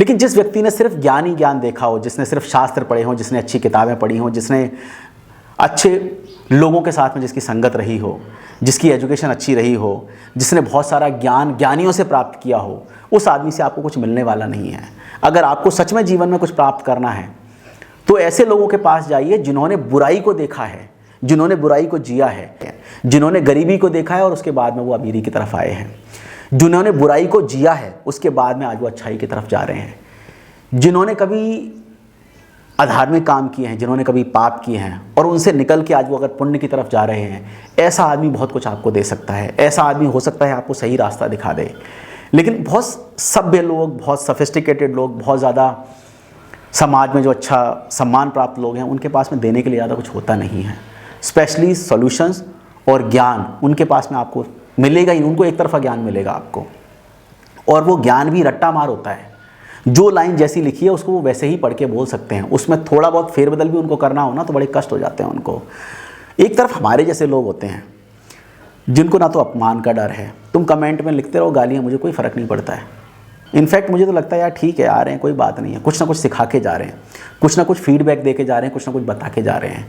लेकिन जिस व्यक्ति ने सिर्फ ज्ञान ही ज्ञान देखा हो, जिसने सिर्फ शास्त्र पढ़े हों, जिसने अच्छी किताबें पढ़ी हों, जिसने अच्छे लोगों के साथ में जिसकी संगत रही हो, जिसकी एजुकेशन अच्छी रही हो, जिसने बहुत सारा ज्ञान ज्ञानियों से प्राप्त किया हो, उस आदमी से आपको कुछ मिलने वाला नहीं है। अगर आपको सच में जीवन में कुछ प्राप्त करना है तो ऐसे लोगों के पास जाइए जिन्होंने बुराई को देखा है, जिन्होंने बुराई को जिया है, जिन्होंने गरीबी को देखा है और उसके बाद में वो अमीरी की तरफ आए हैं, जिन्होंने बुराई को जिया है उसके बाद में आज वो अच्छाई की तरफ जा रहे हैं, जिन्होंने कभी अधार्मिक काम किए हैं, जिन्होंने कभी पाप किए हैं और उनसे निकल के आज वो अगर पुण्य की तरफ जा रहे हैं, ऐसा आदमी बहुत कुछ आपको दे सकता है। ऐसा आदमी हो सकता है आपको सही रास्ता दिखा दे। लेकिन बहुत सभ्य लोग, बहुत सोफिस्टिकेटेड लोग, बहुत ज़्यादा समाज में जो अच्छा सम्मान प्राप्त लोग हैं, उनके पास में देने के लिए ज़्यादा कुछ होता नहीं है। स्पेशली सॉल्यूशंस और ज्ञान उनके पास में आपको मिलेगा ही, उनको एक तरफा ज्ञान मिलेगा आपको, और वो ज्ञान भी रट्टा मार होता है। जो लाइन जैसी लिखी है उसको वो वैसे ही पढ़ के बोल सकते हैं, उसमें थोड़ा बहुत फेरबदल भी उनको करना हो ना तो बड़े कष्ट हो जाते हैं उनको। एक तरफ हमारे जैसे लोग होते हैं जिनको ना तो अपमान का डर है, तुम कमेंट में लिखते रहो गालियाँ, मुझे कोई फ़र्क नहीं पड़ता है। इनफैक्ट मुझे तो लगता है यार ठीक है, आ रहे हैं कोई बात नहीं है, कुछ ना कुछ सिखा के जा रहे हैं, कुछ ना कुछ फीडबैक दे के जा रहे हैं, कुछ ना कुछ बता के जा रहे हैं।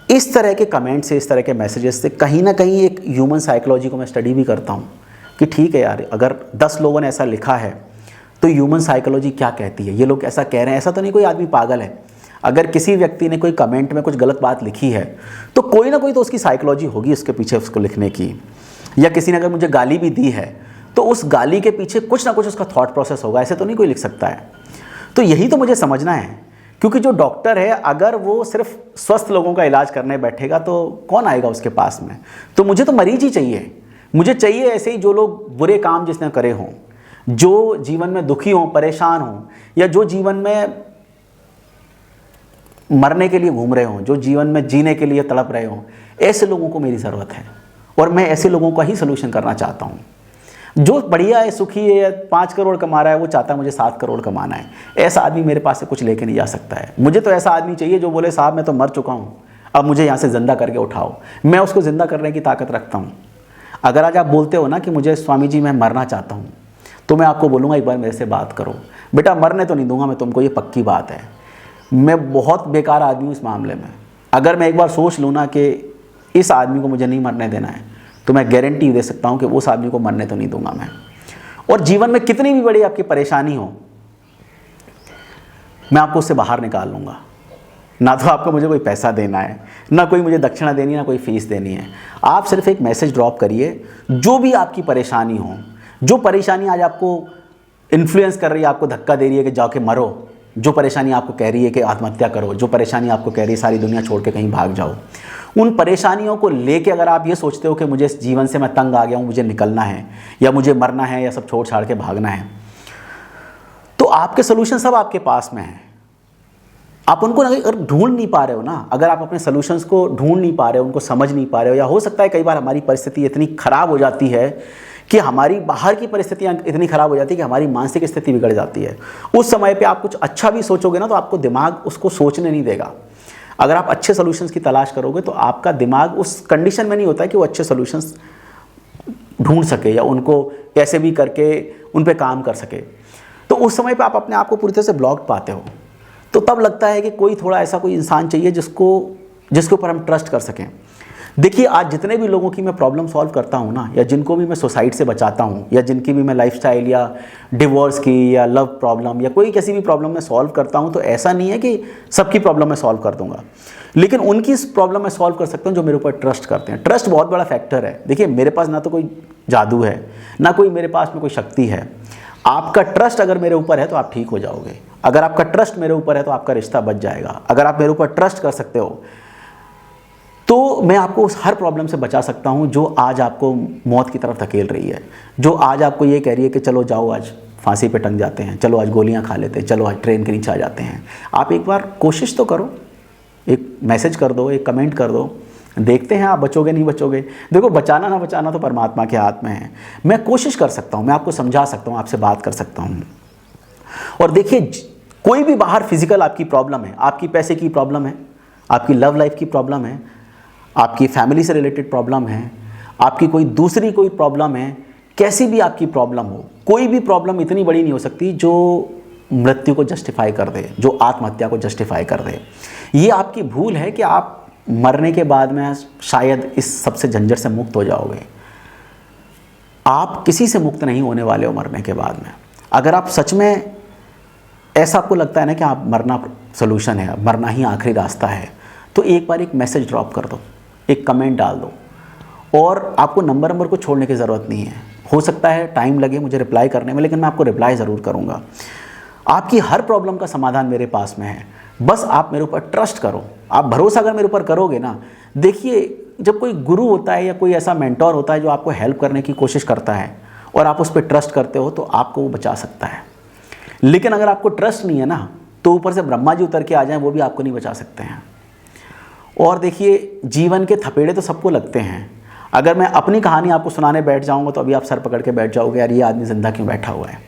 इस तरह के कमेंट से, इस तरह के मैसेजेस से कहीं ना कहीं एक ह्यूमन साइकोलॉजी को मैं स्टडी भी करता हूँ कि ठीक है यार, अगर 10 लोगों ने ऐसा लिखा है तो ह्यूमन साइकोलॉजी क्या कहती है, ये लोग ऐसा कह रहे हैं, ऐसा तो नहीं कोई आदमी पागल है। अगर किसी व्यक्ति ने कोई कमेंट में कुछ गलत बात लिखी है तो कोई ना कोई तो उसकी साइकोलॉजी होगी उसके पीछे उसको लिखने की, या किसी ने अगर मुझे गाली भी दी है तो उस गाली के पीछे कुछ ना कुछ उसका थॉट प्रोसेस होगा, ऐसे तो नहीं कोई लिख सकता है। तो यही तो मुझे समझना है, क्योंकि जो डॉक्टर है अगर वो सिर्फ स्वस्थ लोगों का इलाज करने बैठेगा तो कौन आएगा उसके पास में। तो मुझे तो मरीज ही चाहिए, मुझे चाहिए ऐसे ही जो लोग बुरे काम जिसने करे हों, जो जीवन में दुखी हों, परेशान हों, या जो जीवन में मरने के लिए घूम रहे हों, जो जीवन में जीने के लिए तड़प रहे हों, ऐसे लोगों को मेरी ज़रूरत है और मैं ऐसे लोगों का ही सलूशन करना चाहता हूँ। जो बढ़िया है, सुखी है, 5 करोड़ कमा रहा है, वो चाहता है मुझे 7 करोड़ कमाना है, ऐसा आदमी मेरे पास से कुछ लेके नहीं जा सकता है। मुझे तो ऐसा आदमी चाहिए जो बोले साहब मैं तो मर चुका हूँ, अब मुझे यहाँ से ज़िंदा करके उठाओ। मैं उसको ज़िंदा करने की ताकत रखता हूँ। अगर आज आप बोलते हो ना कि मुझे स्वामी जी मैं मरना चाहता हूँ, तो मैं आपको बोलूँगा एक बार मेरे से बात करो। बेटा मरने तो नहीं दूंगा मैं तुमको, ये पक्की बात है। मैं बहुत बेकार आदमी हूँ इस मामले में। अगर मैं एक बार सोच लूँ ना कि इस आदमी को मुझे नहीं मरने देना है, तो मैं गारंटी दे सकता हूँ कि उस आदमी को मरने तो नहीं दूंगा मैं। और जीवन में कितनी भी बड़ी आपकी परेशानी हो, मैं आपको उससे बाहर निकाल लूँगा। ना तो आपको मुझे कोई पैसा देना है, ना कोई मुझे दक्षिणा देनी है, ना कोई फीस देनी है। आप सिर्फ एक मैसेज ड्रॉप करिए, जो भी आपकी परेशानी हो, जो परेशानी आज आपको इन्फ्लुएंस कर रही है, आपको धक्का दे रही है कि जाके मरो, जो परेशानी आपको कह रही है कि आत्महत्या करो, जो परेशानी आपको कह रही है सारी दुनिया छोड़ के कहीं भाग जाओ, उन परेशानियों को लेके अगर आप ये सोचते हो कि मुझे इस जीवन से मैं तंग आ गया हूँ, मुझे निकलना है या मुझे मरना है या सब छोड़ छाड़ के भागना है, तो आपके सोल्यूशन सब आपके पास में हैं। आप उनको अगर ढूंढ नहीं पा रहे हो ना, अगर आप अपने सोल्यूशंस को ढूंढ नहीं पा रहे हो, उनको समझ नहीं पा रहे हो, या हो सकता है कई बार हमारी परिस्थिति इतनी ख़राब हो जाती है कि हमारी बाहर की परिस्थितियाँ इतनी ख़राब हो जाती है कि हमारी मानसिक स्थिति बिगड़ जाती है। उस समय पे आप कुछ अच्छा भी सोचोगे ना तो आपको दिमाग उसको सोचने नहीं देगा। अगर आप अच्छे सॉल्यूशंस की तलाश करोगे तो आपका दिमाग उस कंडीशन में नहीं होता है कि वो अच्छे सॉल्यूशंस ढूंढ सके या उनको कैसे भी करके उन पे काम कर सके। तो उस समय पे आप अपने आप को पूरी तरह से ब्लॉक पाते हो। तो तब लगता है कि कोई थोड़ा ऐसा कोई इंसान चाहिए जिसके ऊपर हम ट्रस्ट कर सकें। देखिए आज जितने भी लोगों की मैं प्रॉब्लम सॉल्व करता हूँ ना, या जिनको भी मैं सुसाइड से बचाता हूँ, या जिनकी भी मैं लाइफस्टाइल या डिवोर्स की या लव प्रॉब्लम या कोई कैसी भी प्रॉब्लम मैं सॉल्व करता हूँ, तो ऐसा नहीं है कि सबकी प्रॉब्लम मैं सॉल्व कर दूंगा, लेकिन उनकी प्रॉब्लम मैं सॉल्व कर सकता हूँ जो मेरे ऊपर ट्रस्ट करते हैं। ट्रस्ट बहुत बड़ा फैक्टर है। देखिए मेरे पास ना तो कोई जादू है, ना कोई मेरे पास में कोई शक्ति है। आपका ट्रस्ट अगर मेरे ऊपर है तो आप ठीक हो जाओगे। अगर आपका ट्रस्ट मेरे ऊपर है तो आपका रिश्ता बच जाएगा। अगर आप मेरे ऊपर ट्रस्ट कर सकते हो तो मैं आपको उस हर प्रॉब्लम से बचा सकता हूं जो आज आपको मौत की तरफ धकेल रही है, जो आज आपको ये कह रही है कि चलो जाओ आज फांसी पे टंग जाते हैं, चलो आज गोलियां खा लेते हैं, चलो आज ट्रेन के नीचे आ जाते हैं। आप एक बार कोशिश तो करो, एक मैसेज कर दो, एक कमेंट कर दो, देखते हैं आप बचोगे नहीं बचोगे। देखो बचाना ना बचाना तो परमात्मा के हाथ में है। मैं कोशिश कर सकता हूँ, मैं आपको समझा सकता हूँ, आपसे बात कर सकता हूँ। और देखिए कोई भी बाहर फिजिकल आपकी प्रॉब्लम है, आपकी पैसे की प्रॉब्लम है, आपकी लव लाइफ की प्रॉब्लम है, आपकी फैमिली से रिलेटेड प्रॉब्लम है, आपकी कोई दूसरी कोई प्रॉब्लम है, कैसी भी आपकी प्रॉब्लम हो, कोई भी प्रॉब्लम इतनी बड़ी नहीं हो सकती जो मृत्यु को जस्टिफाई कर दे, जो आत्महत्या को जस्टिफाई कर दे। ये आपकी भूल है कि आप मरने के बाद में शायद इस सबसे झंझट से मुक्त हो जाओगे। आप किसी से मुक्त नहीं होने वाले हो मरने के बाद में। अगर आप सच में ऐसा आपको लगता है ना कि आप मरना सोल्यूशन है, मरना ही आखिरी रास्ता है, तो एक बार एक मैसेज ड्रॉप कर दो, एक कमेंट डाल दो। और आपको नंबर को छोड़ने की ज़रूरत नहीं है। हो सकता है टाइम लगे मुझे रिप्लाई करने में, लेकिन मैं आपको रिप्लाई ज़रूर करूँगा। आपकी हर प्रॉब्लम का समाधान मेरे पास में है, बस आप मेरे ऊपर ट्रस्ट करो। आप भरोसा अगर मेरे ऊपर करोगे ना, देखिए जब कोई गुरु होता है या कोई ऐसा मेंटोर होता है जो आपको हेल्प करने की कोशिश करता है और आप उस पर ट्रस्ट करते हो, तो आपको वो बचा सकता है। लेकिन अगर आपको ट्रस्ट नहीं है ना, तो ऊपर से ब्रह्मा जी उतर के आ जाएं, वो भी आपको नहीं बचा सकते हैं। और देखिए, जीवन के थपेड़े तो सबको लगते हैं। अगर मैं अपनी कहानी आपको सुनाने बैठ जाऊंगा तो अभी आप सर पकड़ के बैठ जाओगे, यार ये आदमी जिंदा क्यों बैठा हुआ है।